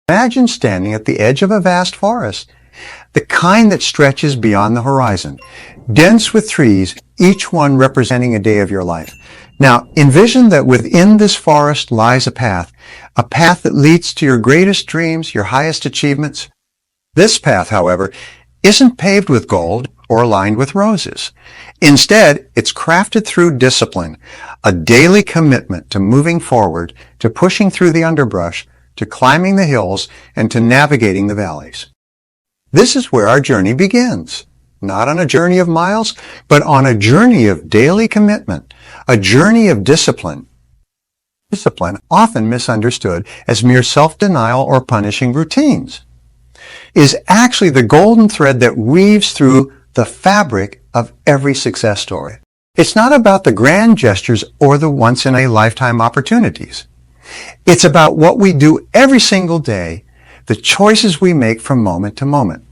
Imagine standing at the edge of a vast forest, the kind that stretches beyond the horizon, dense with trees, each one representing a day of your life. Now, envision that within this forest lies a path that leads to your greatest dreams, your highest achievements. This path, however, isn't paved with gold or lined with roses. Instead, it's crafted through discipline, a daily commitment to moving forward, to pushing through the underbrush, to climbing the hills, and to navigating the valleys. This is where our journey begins. Not on a journey of miles, but on a journey of daily commitment, a journey of discipline. Discipline, often misunderstood as mere self-denial or punishing routines, is actually the golden thread that weaves through the fabric of every success story. It's not about the grand gestures or the once-in-a-lifetime opportunities. It's about what we do every single day, the choices we make from moment to moment.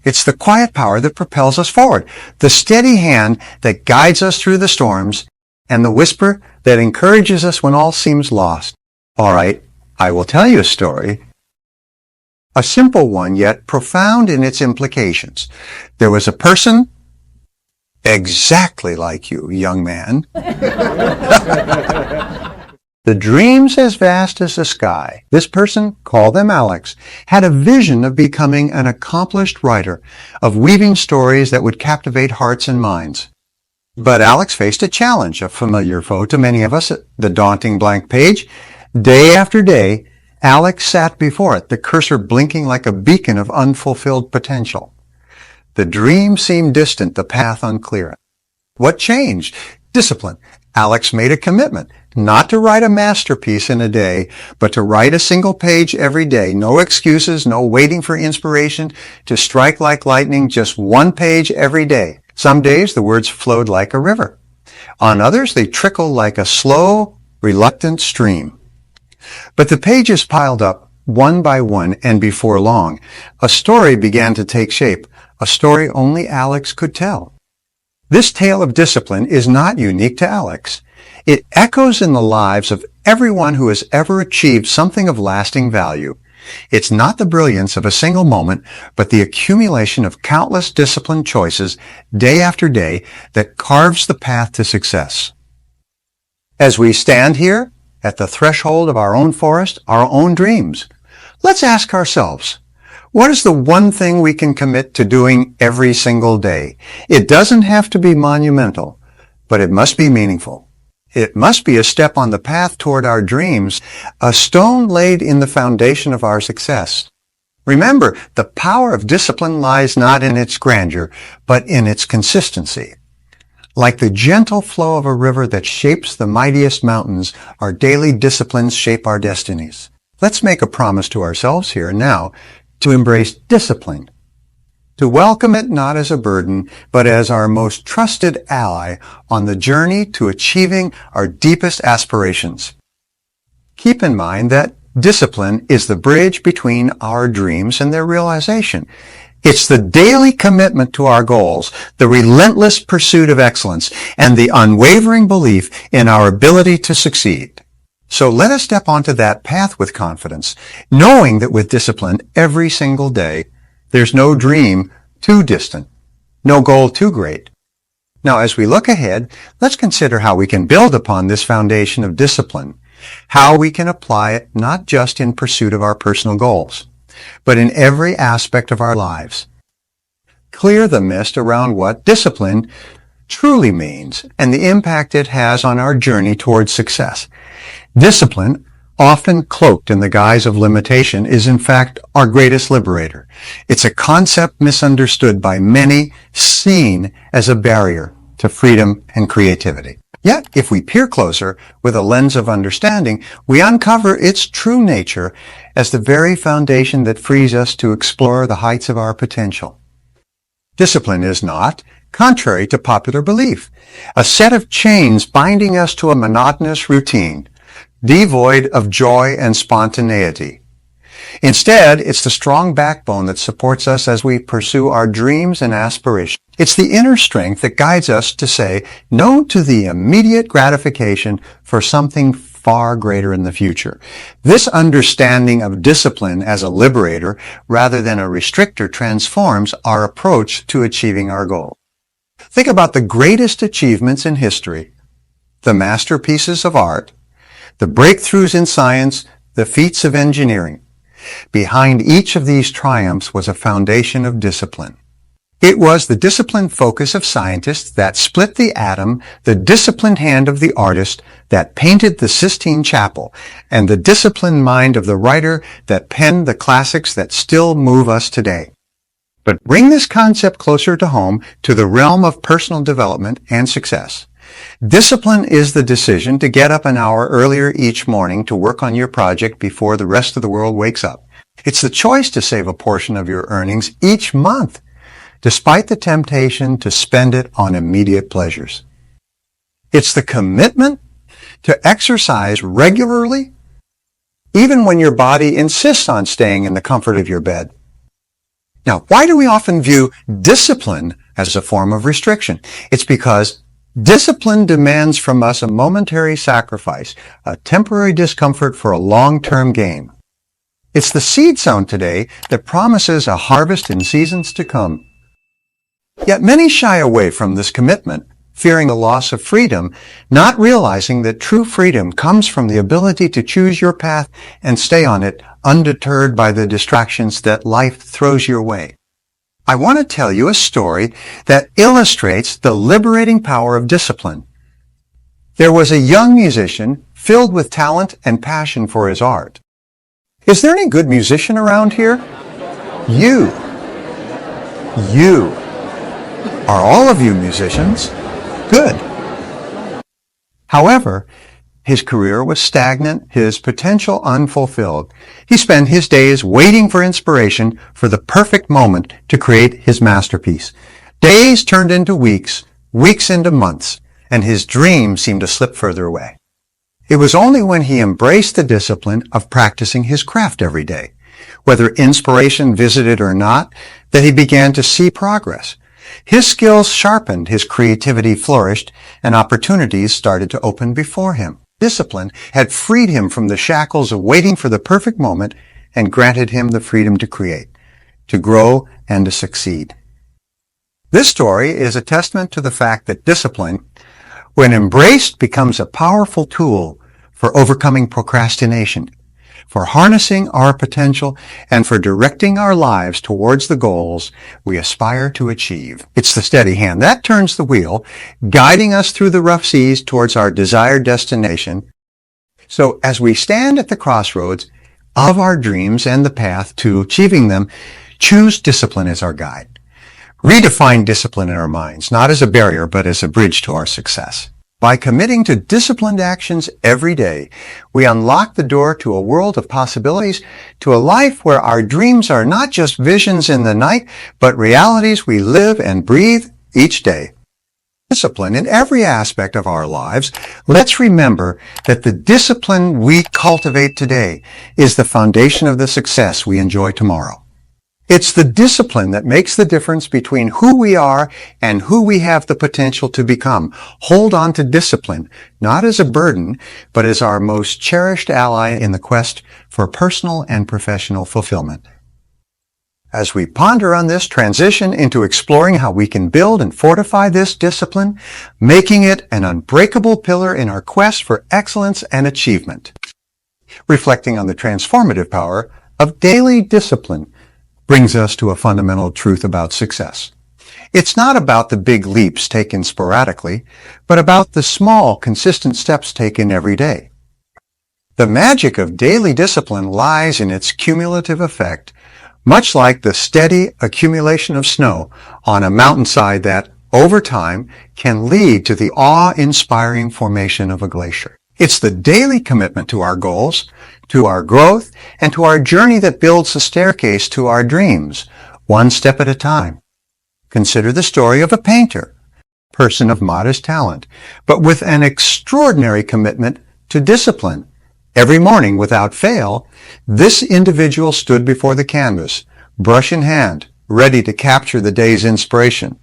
It's the quiet power that propels us forward, the steady hand that guides us through the storms, and the whisper that encourages us when all seems lost. All right, I will tell you a story. A simple one, yet profound in its implications. There was a person exactly like you, young man. The dreams as vast as the sky. This person, call them Alex, had a vision of becoming an accomplished writer, of weaving stories that would captivate hearts and minds. But Alex faced a challenge, a familiar foe to many of us, the daunting blank page. Day after day, Alex sat before it, the cursor blinking like a beacon of unfulfilled potential. The dream seemed distant, the path unclear. What changed? Discipline. Alex made a commitment, not to write a masterpiece in a day, but to write a single page every day. No excuses, no waiting for inspiration, to strike like lightning, just one page every day. Some days the words flowed like a river. On others they trickled like a slow, reluctant stream. But the pages piled up one by one, and before long, a story began to take shape, a story only Alex could tell. This tale of discipline is not unique to Alex. It echoes in the lives of everyone who has ever achieved something of lasting value. It's not the brilliance of a single moment, but the accumulation of countless disciplined choices day after day that carves the path to success. As we stand here at the threshold of our own forest, our own dreams, let's ask ourselves, what is the one thing we can commit to doing every single day? It doesn't have to be monumental, but it must be meaningful. It must be a step on the path toward our dreams, a stone laid in the foundation of our success. Remember, the power of discipline lies not in its grandeur, but in its consistency. Like the gentle flow of a river that shapes the mightiest mountains, our daily disciplines shape our destinies. Let's make a promise to ourselves here and now to embrace discipline, to welcome it not as a burden, but as our most trusted ally on the journey to achieving our deepest aspirations. Keep in mind that discipline is the bridge between our dreams and their realization. It's the daily commitment to our goals, the relentless pursuit of excellence, and the unwavering belief in our ability to succeed. So let us step onto that path with confidence, knowing that with discipline every single day, there's no dream too distant, no goal too great. Now, as we look ahead, let's consider how we can build upon this foundation of discipline, how we can apply it not just in pursuit of our personal goals, but in every aspect of our lives. Clear the mist around what discipline truly means and the impact it has on our journey towards success. Discipline, often cloaked in the guise of limitation, is in fact our greatest liberator. It's a concept misunderstood by many, seen as a barrier to freedom and creativity. Yet, if we peer closer with a lens of understanding, we uncover its true nature as the very foundation that frees us to explore the heights of our potential. Discipline is not, contrary to popular belief, a set of chains binding us to a monotonous routine, devoid of joy and spontaneity. Instead, it's the strong backbone that supports us as we pursue our dreams and aspirations. It's the inner strength that guides us to say no to the immediate gratification for something far greater in the future. This understanding of discipline as a liberator rather than a restrictor transforms our approach to achieving our goal. Think about the greatest achievements in history, the masterpieces of art, the breakthroughs in science, the feats of engineering. Behind each of these triumphs was a foundation of discipline. It was the disciplined focus of scientists that split the atom, the disciplined hand of the artist that painted the Sistine Chapel, and the disciplined mind of the writer that penned the classics that still move us today. But bring this concept closer to home, to the realm of personal development and success. Discipline is the decision to get up an hour earlier each morning to work on your project before the rest of the world wakes up. It's the choice to save a portion of your earnings each month, despite the temptation to spend it on immediate pleasures. It's the commitment to exercise regularly, even when your body insists on staying in the comfort of your bed. Now, why do we often view discipline as a form of restriction? It's because discipline demands from us a momentary sacrifice, a temporary discomfort for a long-term gain. It's the seed sown today that promises a harvest in seasons to come. Yet many shy away from this commitment, fearing the loss of freedom, not realizing that true freedom comes from the ability to choose your path and stay on it, undeterred by the distractions that life throws your way. I want to tell you a story that illustrates the liberating power of discipline. There was a young musician filled with talent and passion for his art. Is there any good musician around here? You. Are all of you musicians? Good. However, his career was stagnant, his potential unfulfilled. He spent his days waiting for inspiration, for the perfect moment to create his masterpiece. Days turned into weeks, weeks into months, and his dream seemed to slip further away. It was only when he embraced the discipline of practicing his craft every day, whether inspiration visited or not, that he began to see progress. His skills sharpened, his creativity flourished, and opportunities started to open before him. Discipline had freed him from the shackles of waiting for the perfect moment and granted him the freedom to create, to grow, and to succeed. This story is a testament to the fact that discipline, when embraced, becomes a powerful tool for overcoming procrastination, for harnessing our potential, and for directing our lives towards the goals we aspire to achieve. It's the steady hand that turns the wheel, guiding us through the rough seas towards our desired destination. So as we stand at the crossroads of our dreams and the path to achieving them, choose discipline as our guide. Redefine discipline in our minds, not as a barrier, but as a bridge to our success. By committing to disciplined actions every day, we unlock the door to a world of possibilities, to a life where our dreams are not just visions in the night, but realities we live and breathe each day. Discipline in every aspect of our lives. Let's remember that the discipline we cultivate today is the foundation of the success we enjoy tomorrow. It's the discipline that makes the difference between who we are and who we have the potential to become. Hold on to discipline, not as a burden, but as our most cherished ally in the quest for personal and professional fulfillment. As we ponder on this transition into exploring how we can build and fortify this discipline, making it an unbreakable pillar in our quest for excellence and achievement. Reflecting on the transformative power of daily discipline brings us to a fundamental truth about success. It's not about the big leaps taken sporadically, but about the small, consistent steps taken every day. The magic of daily discipline lies in its cumulative effect, much like the steady accumulation of snow on a mountainside that, over time, can lead to the awe-inspiring formation of a glacier. It's the daily commitment to our goals, to our growth, and to our journey that builds the staircase to our dreams, one step at a time. Consider the story of a painter, person of modest talent, but with an extraordinary commitment to discipline. Every morning, without fail, this individual stood before the canvas, brush in hand, ready to capture the day's inspiration.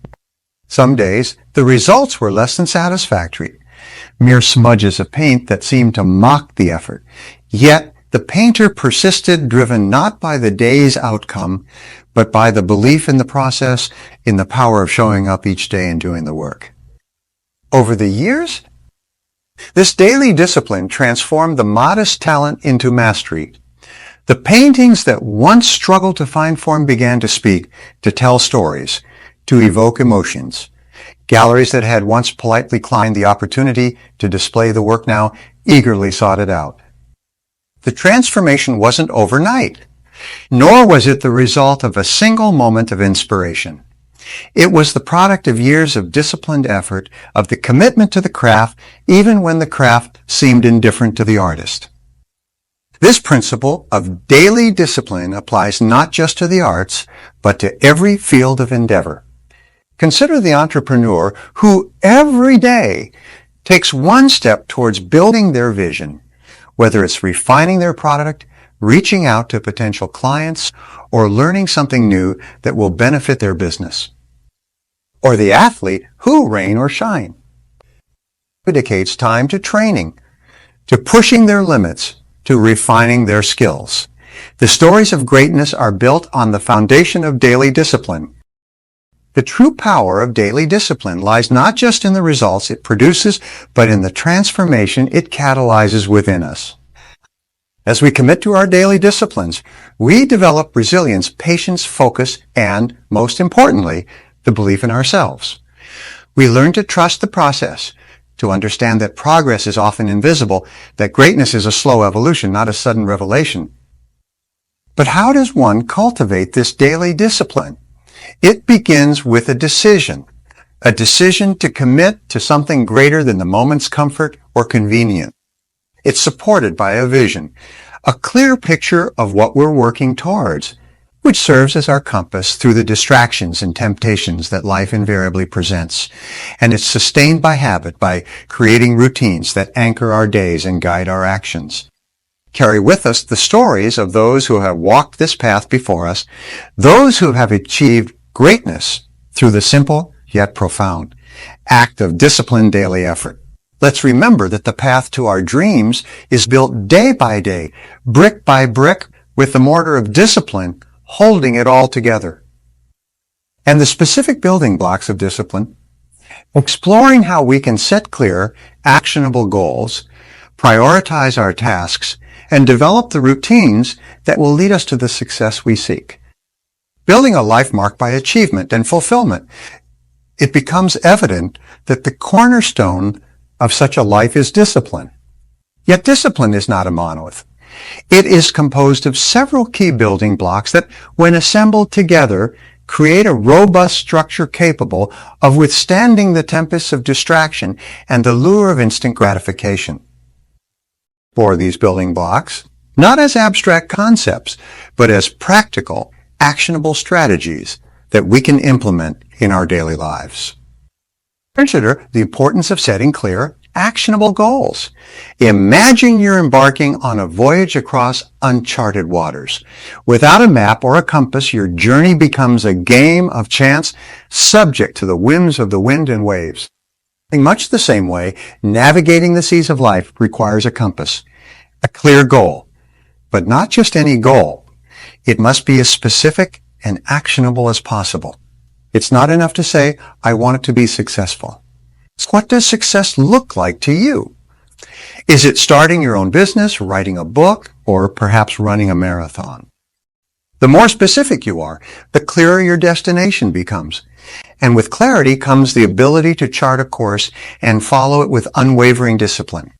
Some days, the results were less than satisfactory, mere smudges of paint that seemed to mock the effort. Yet the painter persisted, driven not by the day's outcome, but by the belief in the process, in the power of showing up each day and doing the work. Over the years, this daily discipline transformed the modest talent into mastery. The paintings that once struggled to find form began to speak, to tell stories, to evoke emotions. Galleries that had once politely declined the opportunity to display the work now eagerly sought it out. The transformation wasn't overnight, nor was it the result of a single moment of inspiration. It was the product of years of disciplined effort, of the commitment to the craft, even when the craft seemed indifferent to the artist. This principle of daily discipline applies not just to the arts, but to every field of endeavor. Consider the entrepreneur who every day takes one step towards building their vision, whether it's refining their product, reaching out to potential clients, or learning something new that will benefit their business. Or the athlete who, rain or shine, dedicates time to training, to pushing their limits, to refining their skills. The stories of greatness are built on the foundation of daily discipline. The true power of daily discipline lies not just in the results it produces, but in the transformation it catalyzes within us. As we commit to our daily disciplines, we develop resilience, patience, focus, and, most importantly, the belief in ourselves. We learn to trust the process, to understand that progress is often invisible, that greatness is a slow evolution, not a sudden revelation. But how does one cultivate this daily discipline? It begins with a decision to commit to something greater than the moment's comfort or convenience. It's supported by a vision, a clear picture of what we're working towards, which serves as our compass through the distractions and temptations that life invariably presents. And it's sustained by habit, by creating routines that anchor our days and guide our actions. Carry with us the stories of those who have walked this path before us, those who have achieved greatness through the simple yet profound act of disciplined daily effort. Let's remember that the path to our dreams is built day by day, brick by brick, with the mortar of discipline holding it all together. And the specific building blocks of discipline, exploring how we can set clear, actionable goals, prioritize our tasks, and develop the routines that will lead us to the success we seek. Building a life marked by achievement and fulfillment, it becomes evident that the cornerstone of such a life is discipline. Yet discipline is not a monolith. It is composed of several key building blocks that, when assembled together, create a robust structure capable of withstanding the tempests of distraction and the lure of instant gratification. For these building blocks, not as abstract concepts, but as practical, actionable strategies that we can implement in our daily lives. Consider the importance of setting clear, actionable goals. Imagine you're embarking on a voyage across uncharted waters. Without a map or a compass, your journey becomes a game of chance, subject to the whims of the wind and waves. In much the same way, navigating the seas of life requires a compass, a clear goal, but not just any goal. It must be as specific and actionable as possible. It's not enough to say, I want it to be successful. What does success look like to you? Is it starting your own business, writing a book, or perhaps running a marathon? The more specific you are, the clearer your destination becomes. And with clarity comes the ability to chart a course and follow it with unwavering discipline.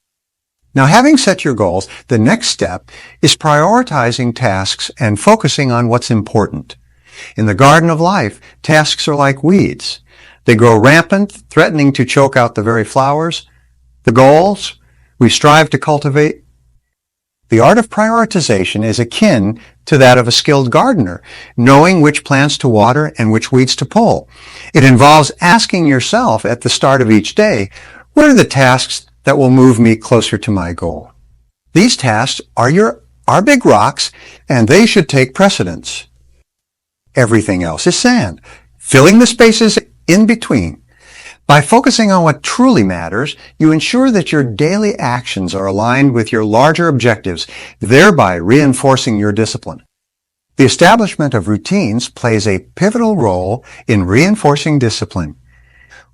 Now, having set your goals, the next step is prioritizing tasks and focusing on what's important. In the garden of life, tasks are like weeds. They grow rampant, threatening to choke out the very flowers. The goals we strive to cultivate. The art of prioritization is akin to that of a skilled gardener, knowing which plants to water and which weeds to pull. It involves asking yourself at the start of each day, what are the tasks that will move me closer to my goal? These tasks are big rocks, and they should take precedence. Everything else is sand, filling the spaces in between. By focusing on what truly matters, you ensure that your daily actions are aligned with your larger objectives, thereby reinforcing your discipline. The establishment of routines plays a pivotal role in reinforcing discipline.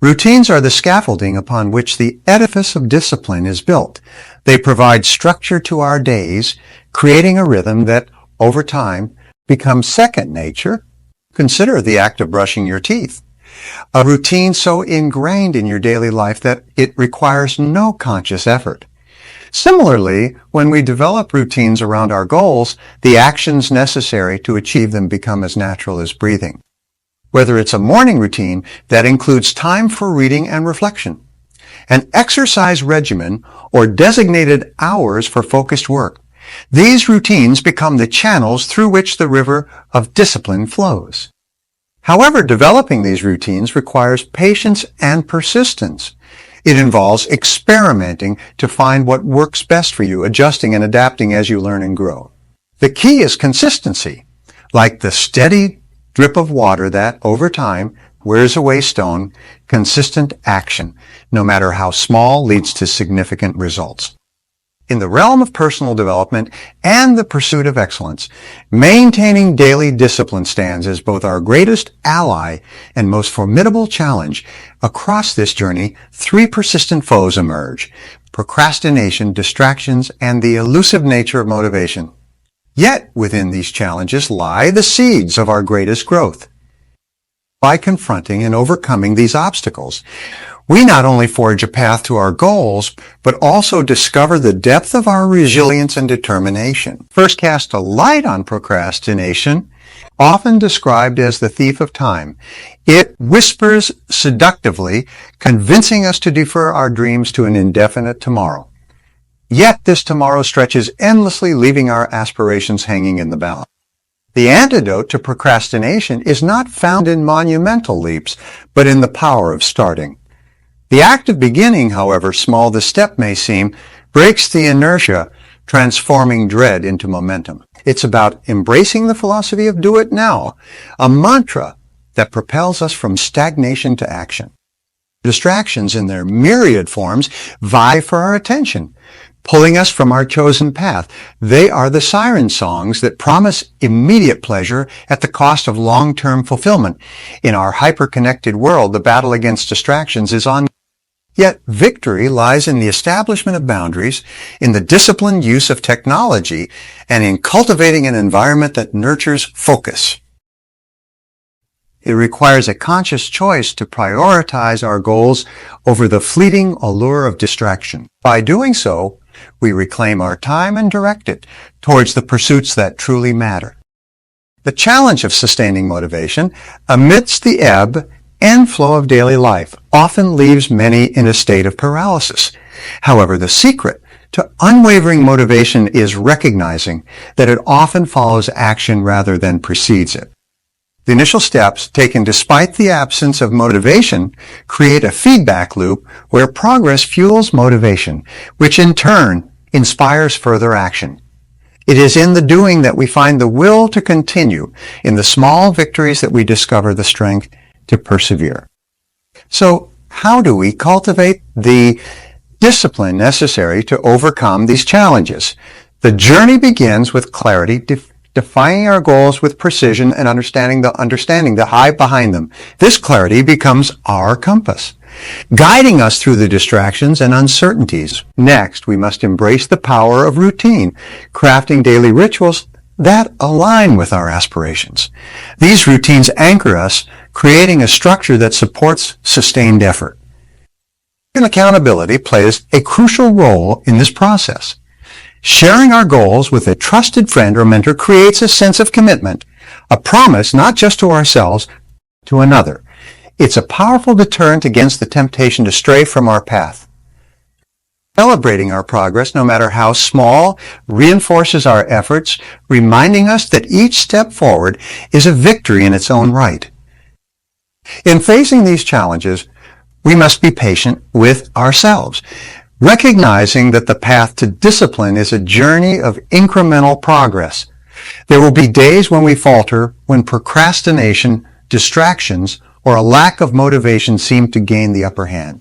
Routines are the scaffolding upon which the edifice of discipline is built. They provide structure to our days, creating a rhythm that, over time, becomes second nature. Consider the act of brushing your teeth. A routine so ingrained in your daily life that it requires no conscious effort. Similarly, when we develop routines around our goals, the actions necessary to achieve them become as natural as breathing. Whether it's a morning routine that includes time for reading and reflection, an exercise regimen, or designated hours for focused work, these routines become the channels through which the river of discipline flows. However, developing these routines requires patience and persistence. It involves experimenting to find what works best for you, adjusting and adapting as you learn and grow. The key is consistency, like the steady drip of water that, over time, wears away stone. Consistent action, no matter how small, leads to significant results. In the realm of personal development and the pursuit of excellence, maintaining daily discipline stands as both our greatest ally and most formidable challenge. Across this journey, three persistent foes emerge: procrastination, distractions, and the elusive nature of motivation. Yet, within these challenges lie the seeds of our greatest growth. By confronting and overcoming these obstacles, we not only forge a path to our goals, but also discover the depth of our resilience and determination. First, cast a light on procrastination, often described as the thief of time. It whispers seductively, convincing us to defer our dreams to an indefinite tomorrow. Yet this tomorrow stretches endlessly, leaving our aspirations hanging in the balance. The antidote to procrastination is not found in monumental leaps, but in the power of starting. The act of beginning, however small the step may seem, breaks the inertia, transforming dread into momentum. It's about embracing the philosophy of do it now, a mantra that propels us from stagnation to action. Distractions in their myriad forms vie for our attention, pulling us from our chosen path. They are the siren songs that promise immediate pleasure at the cost of long-term fulfillment. In our hyper-connected world, the battle against distractions is on. Yet victory lies in the establishment of boundaries, in the disciplined use of technology, and in cultivating an environment that nurtures focus. It requires a conscious choice to prioritize our goals over the fleeting allure of distraction. By doing so, we reclaim our time and direct it towards the pursuits that truly matter. The challenge of sustaining motivation amidst the ebb and flow of daily life often leaves many in a state of paralysis. However, the secret to unwavering motivation is recognizing that it often follows action rather than precedes it. The initial steps, taken despite the absence of motivation, create a feedback loop where progress fuels motivation, which in turn inspires further action. It is in the doing that we find the will to continue, in the small victories that we discover the strength to persevere. So, how do we cultivate the discipline necessary to overcome these challenges? The journey begins with clarity, defining our goals with precision and understanding the high behind them. This clarity becomes our compass, guiding us through the distractions and uncertainties. Next, we must embrace the power of routine, crafting daily rituals that align with our aspirations. These routines anchor us, creating a structure that supports sustained effort. Accountability plays a crucial role in this process. Sharing our goals with a trusted friend or mentor creates a sense of commitment, a promise not just to ourselves, to another. It's a powerful deterrent against the temptation to stray from our path. Celebrating our progress, no matter how small, reinforces our efforts, reminding us that each step forward is a victory in its own right. In facing these challenges, we must be patient with ourselves, recognizing that the path to discipline is a journey of incremental progress. There will be days when we falter, when procrastination, distractions, or a lack of motivation seem to gain the upper hand.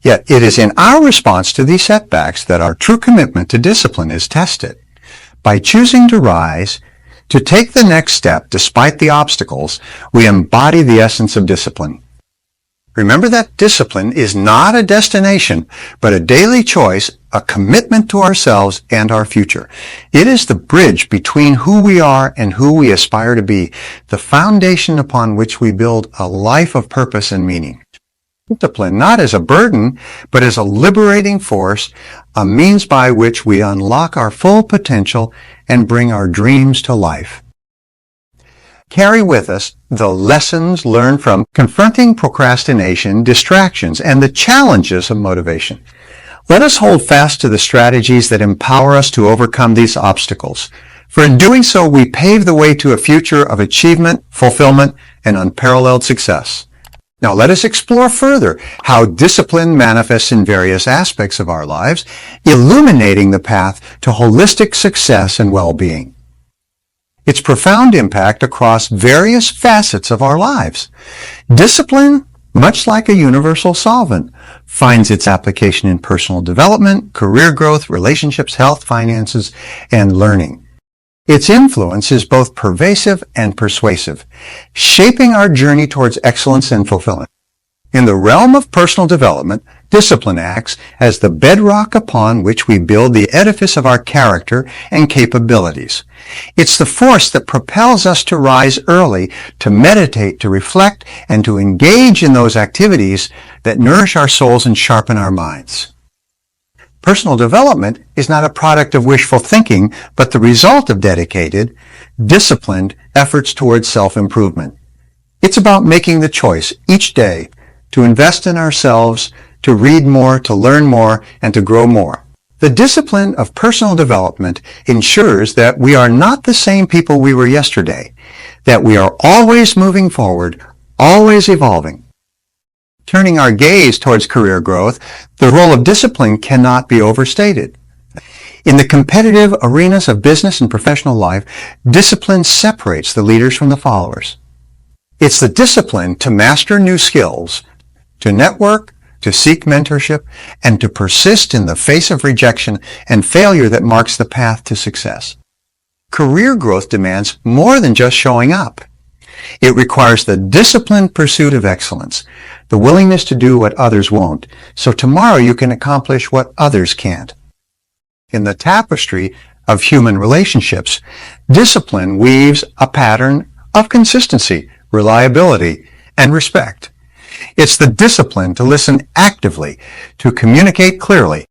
Yet it is in our response to these setbacks that our true commitment to discipline is tested. By choosing to rise, to take the next step despite the obstacles, we embody the essence of discipline. Remember that discipline is not a destination, but a daily choice, a commitment to ourselves and our future. It is the bridge between who we are and who we aspire to be, the foundation upon which we build a life of purpose and meaning. Discipline not as a burden, but as a liberating force, a means by which we unlock our full potential and bring our dreams to life. Carry with us the lessons learned from confronting procrastination, distractions, and the challenges of motivation. Let us hold fast to the strategies that empower us to overcome these obstacles. For in doing so, we pave the way to a future of achievement, fulfillment, and unparalleled success. Now let us explore further how discipline manifests in various aspects of our lives, illuminating the path to holistic success and well-being. Its profound impact across various facets of our lives. Discipline, much like a universal solvent, finds its application in personal development, career growth, relationships, health, finances, and learning. Its influence is both pervasive and persuasive, shaping our journey towards excellence and fulfillment. In the realm of personal development, discipline acts as the bedrock upon which we build the edifice of our character and capabilities. It's the force that propels us to rise early, to meditate, to reflect, and to engage in those activities that nourish our souls and sharpen our minds. Personal development is not a product of wishful thinking, but the result of dedicated, disciplined efforts towards self-improvement. It's about making the choice each day to invest in ourselves, to read more, to learn more, and to grow more. The discipline of personal development ensures that we are not the same people we were yesterday, that we are always moving forward, always evolving. Turning our gaze towards career growth, the role of discipline cannot be overstated. In the competitive arenas of business and professional life, discipline separates the leaders from the followers. It's the discipline to master new skills, to network, to seek mentorship, and to persist in the face of rejection and failure that marks the path to success. Career growth demands more than just showing up. It requires the disciplined pursuit of excellence, the willingness to do what others won't, so tomorrow you can accomplish what others can't. In the tapestry of human relationships, discipline weaves a pattern of consistency, reliability, and respect. It's the discipline to listen actively, to communicate clearly,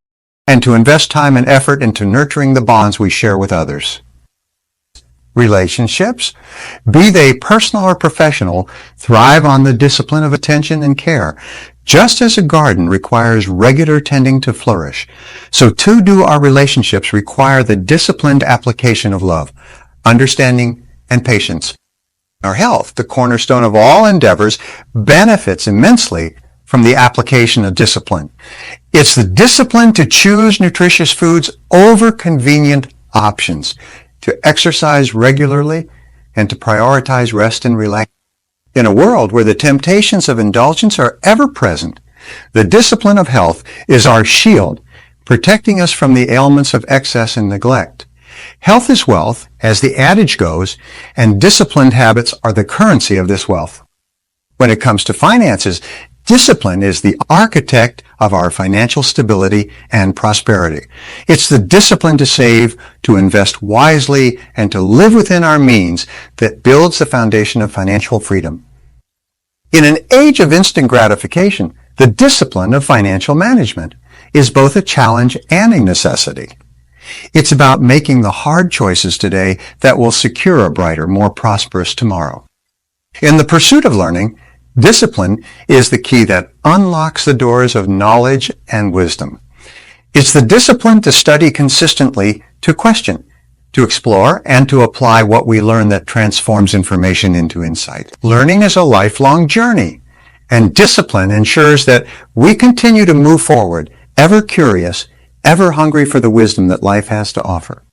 and to invest time and effort into nurturing the bonds we share with others. Relationships, be they personal or professional, thrive on the discipline of attention and care. Just as a garden requires regular tending to flourish, so too do our relationships require the disciplined application of love, understanding, and patience. Our health, the cornerstone of all endeavors, benefits immensely from the application of discipline. It's the discipline to choose nutritious foods over convenient options, to exercise regularly, and to prioritize rest and relaxation. In a world where the temptations of indulgence are ever present, the discipline of health is our shield, protecting us from the ailments of excess and neglect. Health is wealth, as the adage goes, and disciplined habits are the currency of this wealth. When it comes to finances, discipline is the architect of our financial stability and prosperity. It's the discipline to save, to invest wisely, and to live within our means that builds the foundation of financial freedom. In an age of instant gratification, the discipline of financial management is both a challenge and a necessity. It's about making the hard choices today that will secure a brighter, more prosperous tomorrow. In the pursuit of learning, discipline is the key that unlocks the doors of knowledge and wisdom. It's the discipline to study consistently, to question, to explore, and to apply what we learn that transforms information into insight. Learning is a lifelong journey, and discipline ensures that we continue to move forward, ever curious, ever hungry for the wisdom that life has to offer.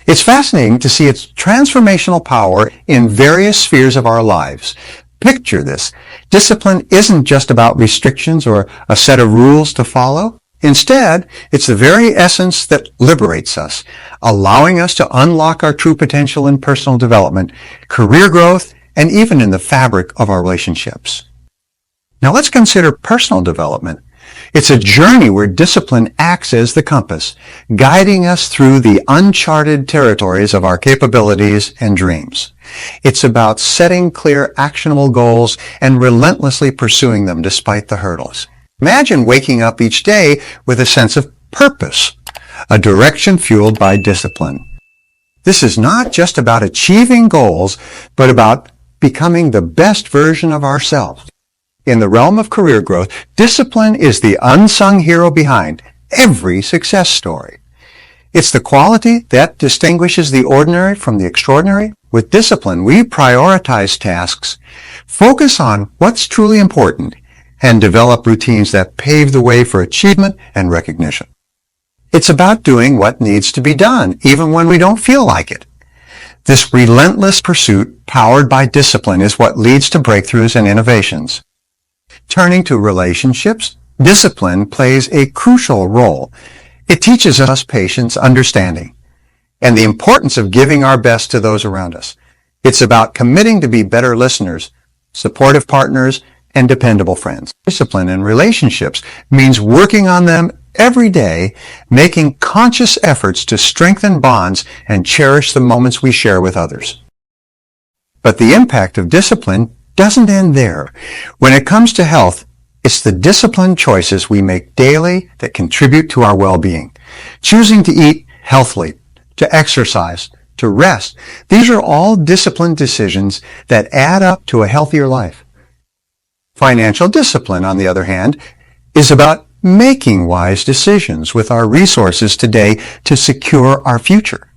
It's fascinating to see its transformational power in various spheres of our lives. Picture this. Discipline isn't just about restrictions or a set of rules to follow. Instead, it's the very essence that liberates us, allowing us to unlock our true potential in personal development, career growth, and even in the fabric of our relationships. Now let's consider personal development. It's a journey where discipline acts as the compass, guiding us through the uncharted territories of our capabilities and dreams. It's about setting clear, actionable goals and relentlessly pursuing them despite the hurdles. Imagine waking up each day with a sense of purpose, a direction fueled by discipline. This is not just about achieving goals, but about becoming the best version of ourselves. In the realm of career growth, discipline is the unsung hero behind every success story. It's the quality that distinguishes the ordinary from the extraordinary. With discipline, we prioritize tasks, focus on what's truly important, and develop routines that pave the way for achievement and recognition. It's about doing what needs to be done, even when we don't feel like it. This relentless pursuit, powered by discipline, is what leads to breakthroughs and innovations. Turning to relationships, discipline plays a crucial role. It teaches us patience, understanding, and the importance of giving our best to those around us. It's about committing to be better listeners, supportive partners, and dependable friends. Discipline in relationships means working on them every day, making conscious efforts to strengthen bonds and cherish the moments we share with others. But the impact of discipline doesn't end there. When it comes to health, it's the disciplined choices we make daily that contribute to our well-being. Choosing to eat healthily, to exercise, to rest, these are all disciplined decisions that add up to a healthier life. Financial discipline, on the other hand, is about making wise decisions with our resources today to secure our future.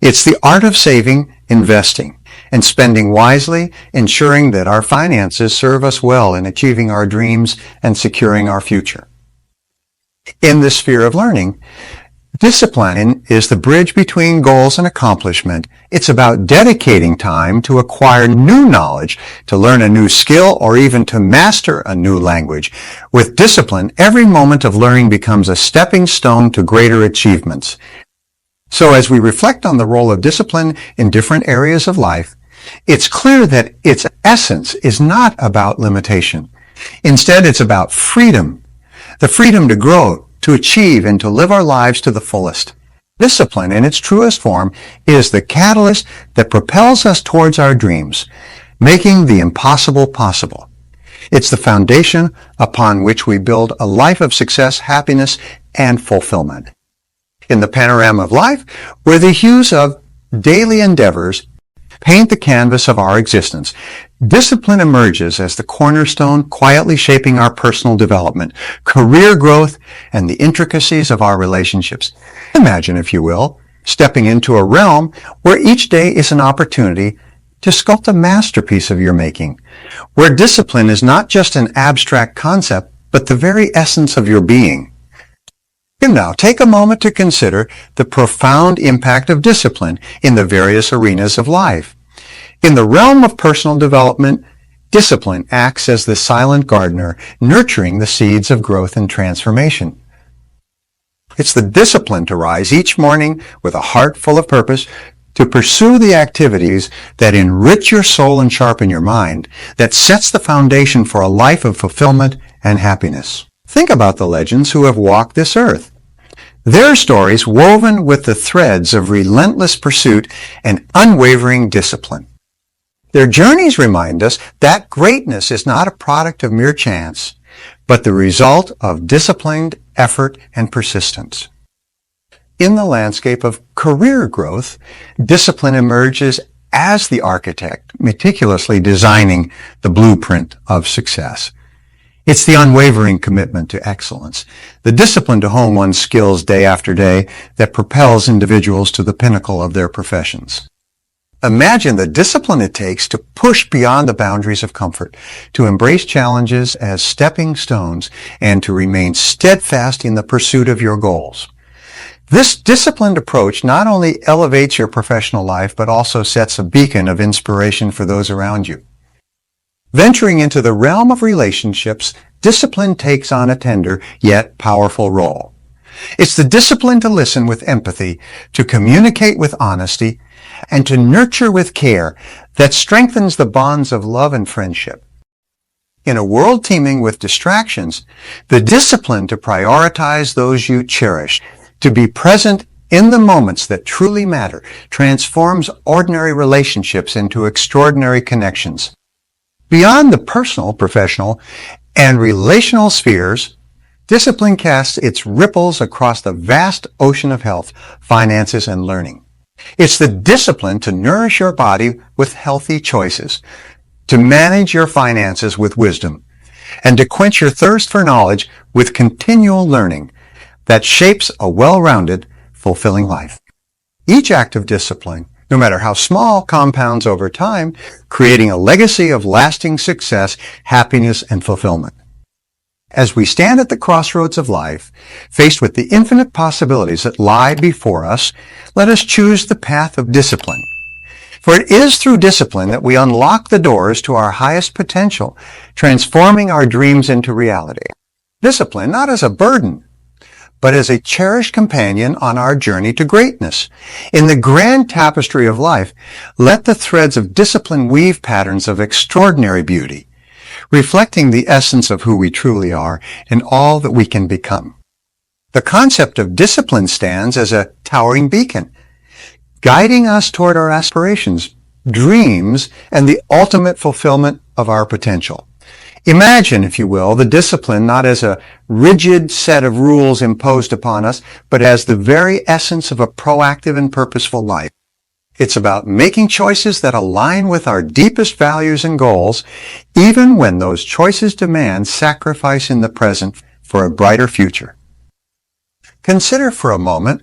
It's the art of saving, investing, and spending wisely, ensuring that our finances serve us well in achieving our dreams and securing our future. In the sphere of learning, discipline is the bridge between goals and accomplishment. It's about dedicating time to acquire new knowledge, to learn a new skill, or even to master a new language. With discipline, every moment of learning becomes a stepping stone to greater achievements. So as we reflect on the role of discipline in different areas of life, it's clear that its essence is not about limitation. Instead, it's about freedom, the freedom to grow, to achieve, and to live our lives to the fullest. Discipline, in its truest form, is the catalyst that propels us towards our dreams, making the impossible possible. It's the foundation upon which we build a life of success, happiness, and fulfillment. In the panorama of life, where the hues of daily endeavors paint the canvas of our existence, discipline emerges as the cornerstone, quietly shaping our personal development, career growth, and the intricacies of our relationships. Imagine, if you will, stepping into a realm where each day is an opportunity to sculpt a masterpiece of your making, where discipline is not just an abstract concept, but the very essence of your being. Now, take a moment to consider the profound impact of discipline in the various arenas of life. In the realm of personal development, discipline acts as the silent gardener, nurturing the seeds of growth and transformation. It's the discipline to rise each morning with a heart full of purpose, to pursue the activities that enrich your soul and sharpen your mind, that sets the foundation for a life of fulfillment and happiness. Think about the legends who have walked this earth. Their stories woven with the threads of relentless pursuit and unwavering discipline. Their journeys remind us that greatness is not a product of mere chance, but the result of disciplined effort and persistence. In the landscape of career growth, discipline emerges as the architect, meticulously designing the blueprint of success. It's the unwavering commitment to excellence, the discipline to hone one's skills day after day that propels individuals to the pinnacle of their professions. Imagine the discipline it takes to push beyond the boundaries of comfort, to embrace challenges as stepping stones, and to remain steadfast in the pursuit of your goals. This disciplined approach not only elevates your professional life, but also sets a beacon of inspiration for those around you. Venturing into the realm of relationships, discipline takes on a tender yet powerful role. It's the discipline to listen with empathy, to communicate with honesty, and to nurture with care that strengthens the bonds of love and friendship. In a world teeming with distractions, the discipline to prioritize those you cherish, to be present in the moments that truly matter, transforms ordinary relationships into extraordinary connections. Beyond the personal, professional, and relational spheres, discipline casts its ripples across the vast ocean of health, finances, and learning. It's the discipline to nourish your body with healthy choices, to manage your finances with wisdom, and to quench your thirst for knowledge with continual learning that shapes a well-rounded, fulfilling life. Each act of discipline, no matter how small, compounds over time, creating a legacy of lasting success, happiness, and fulfillment. As we stand at the crossroads of life, faced with the infinite possibilities that lie before us, let us choose the path of discipline. For it is through discipline that we unlock the doors to our highest potential, transforming our dreams into reality. Discipline not as a burden, but as a cherished companion on our journey to greatness. In the grand tapestry of life, let the threads of discipline weave patterns of extraordinary beauty, reflecting the essence of who we truly are and all that we can become. The concept of discipline stands as a towering beacon, guiding us toward our aspirations, dreams, and the ultimate fulfillment of our potential. Imagine, if you will, the discipline not as a rigid set of rules imposed upon us, but as the very essence of a proactive and purposeful life. It's about making choices that align with our deepest values and goals, even when those choices demand sacrifice in the present for a brighter future. Consider for a moment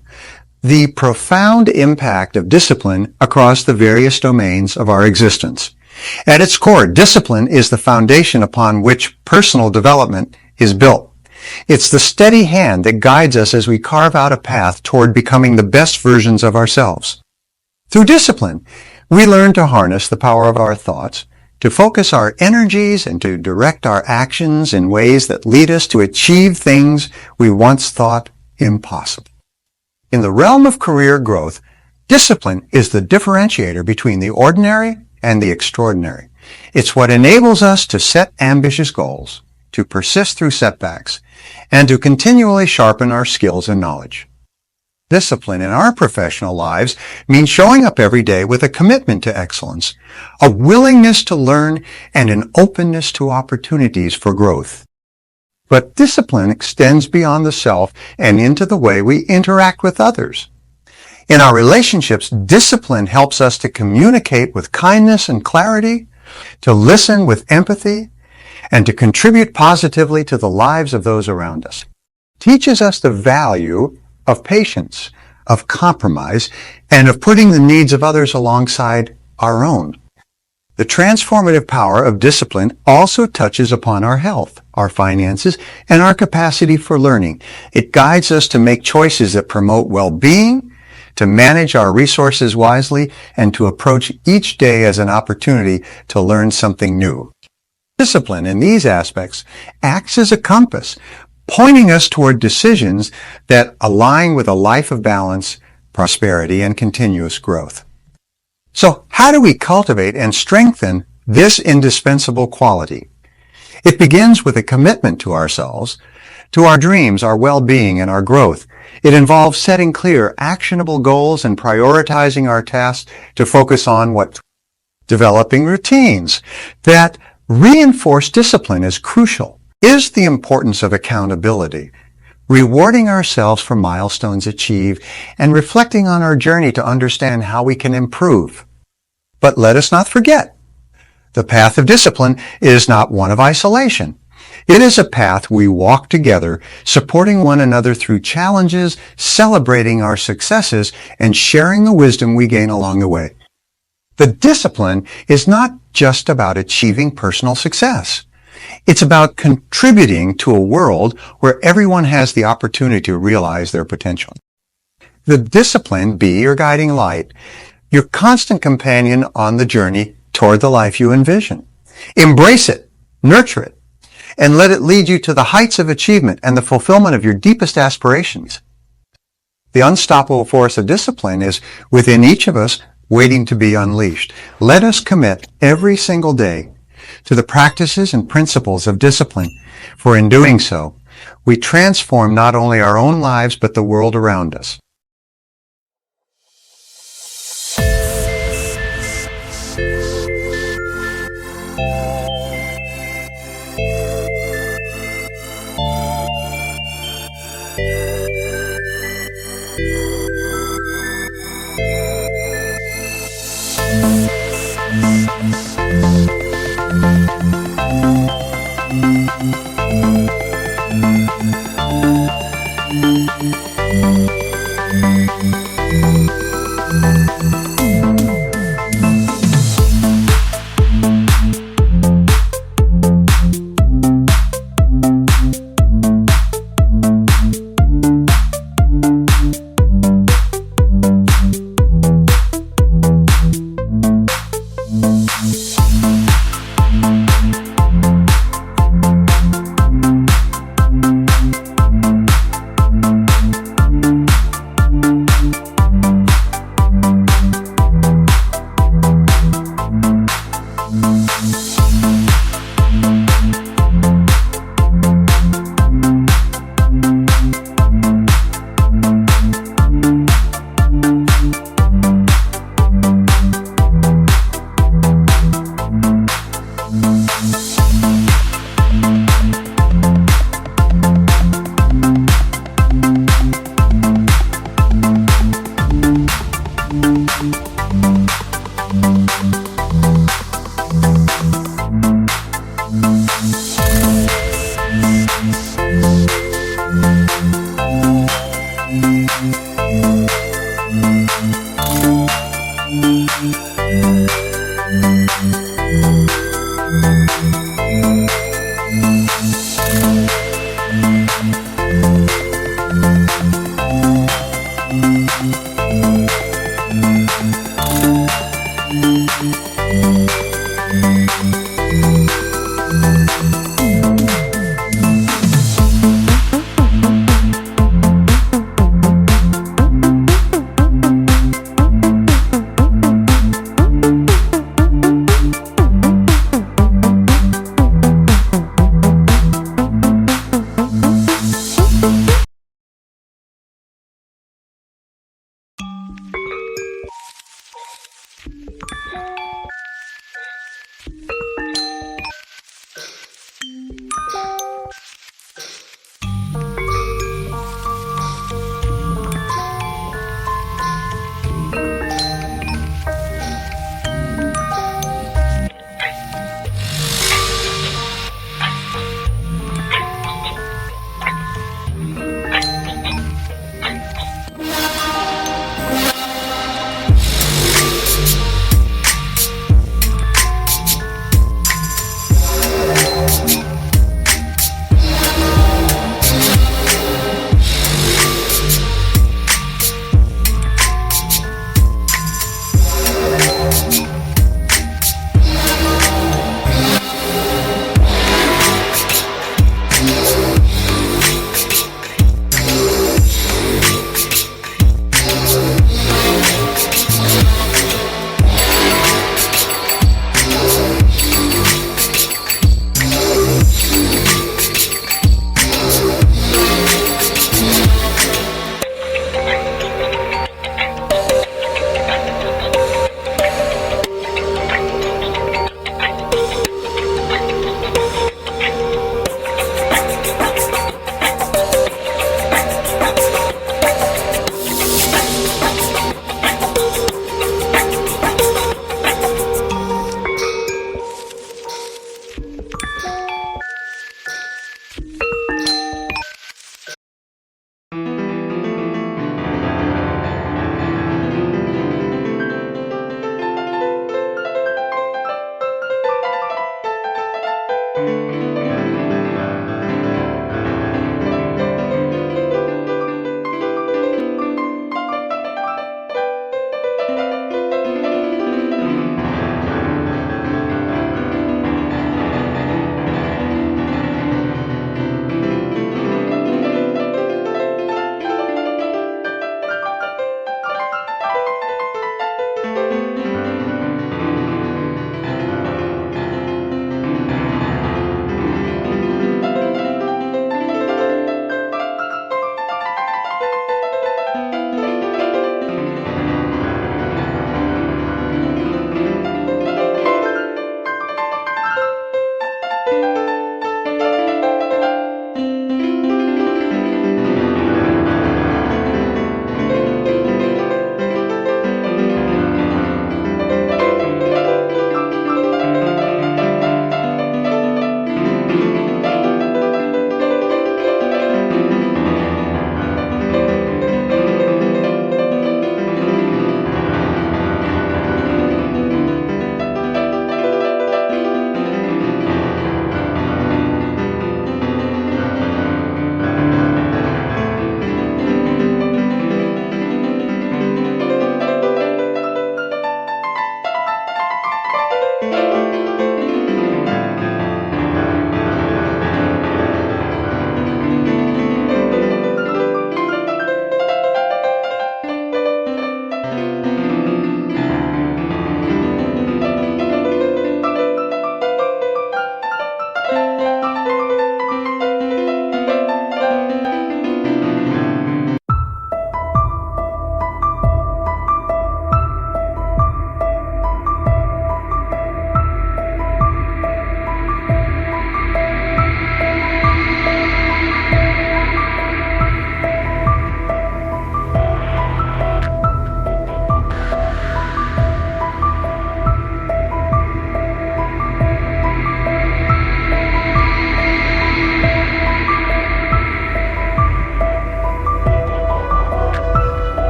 the profound impact of discipline across the various domains of our existence. At its core, discipline is the foundation upon which personal development is built. It's the steady hand that guides us as we carve out a path toward becoming the best versions of ourselves. Through discipline, we learn to harness the power of our thoughts, to focus our energies, and to direct our actions in ways that lead us to achieve things we once thought impossible. In the realm of career growth, discipline is the differentiator between the ordinary and the extraordinary. It's what enables us to set ambitious goals, to persist through setbacks, and to continually sharpen our skills and knowledge. Discipline in our professional lives means showing up every day with a commitment to excellence, a willingness to learn, and an openness to opportunities for growth. But discipline extends beyond the self and into the way we interact with others. In our relationships, discipline helps us to communicate with kindness and clarity, to listen with empathy, and to contribute positively to the lives of those around us. It teaches us the value of patience, of compromise, and of putting the needs of others alongside our own. The transformative power of discipline also touches upon our health, our finances, and our capacity for learning. It guides us to make choices that promote well-being, to manage our resources wisely, and to approach each day as an opportunity to learn something new. Discipline in these aspects acts as a compass, pointing us toward decisions that align with a life of balance, prosperity, and continuous growth. So, how do we cultivate and strengthen this indispensable quality? It begins with a commitment to ourselves, to our dreams, our well-being, and our growth. It involves setting clear, actionable goals and prioritizing our tasks to focus on developing routines that reinforce discipline is crucial. Is the importance of accountability, rewarding ourselves for milestones achieved, and reflecting on our journey to understand how we can improve. But let us not forget, the path of discipline is not one of isolation. It is a path we walk together, supporting one another through challenges, celebrating our successes, and sharing the wisdom we gain along the way. The discipline is not just about achieving personal success. It's about contributing to a world where everyone has the opportunity to realize their potential. The discipline be your guiding light, your constant companion on the journey toward the life you envision. Embrace it, nurture it, and let it lead you to the heights of achievement and the fulfillment of your deepest aspirations. The unstoppable force of discipline is within each of us, waiting to be unleashed. Let us commit every single day to the practices and principles of discipline, for in doing so, we transform not only our own lives but the world around us.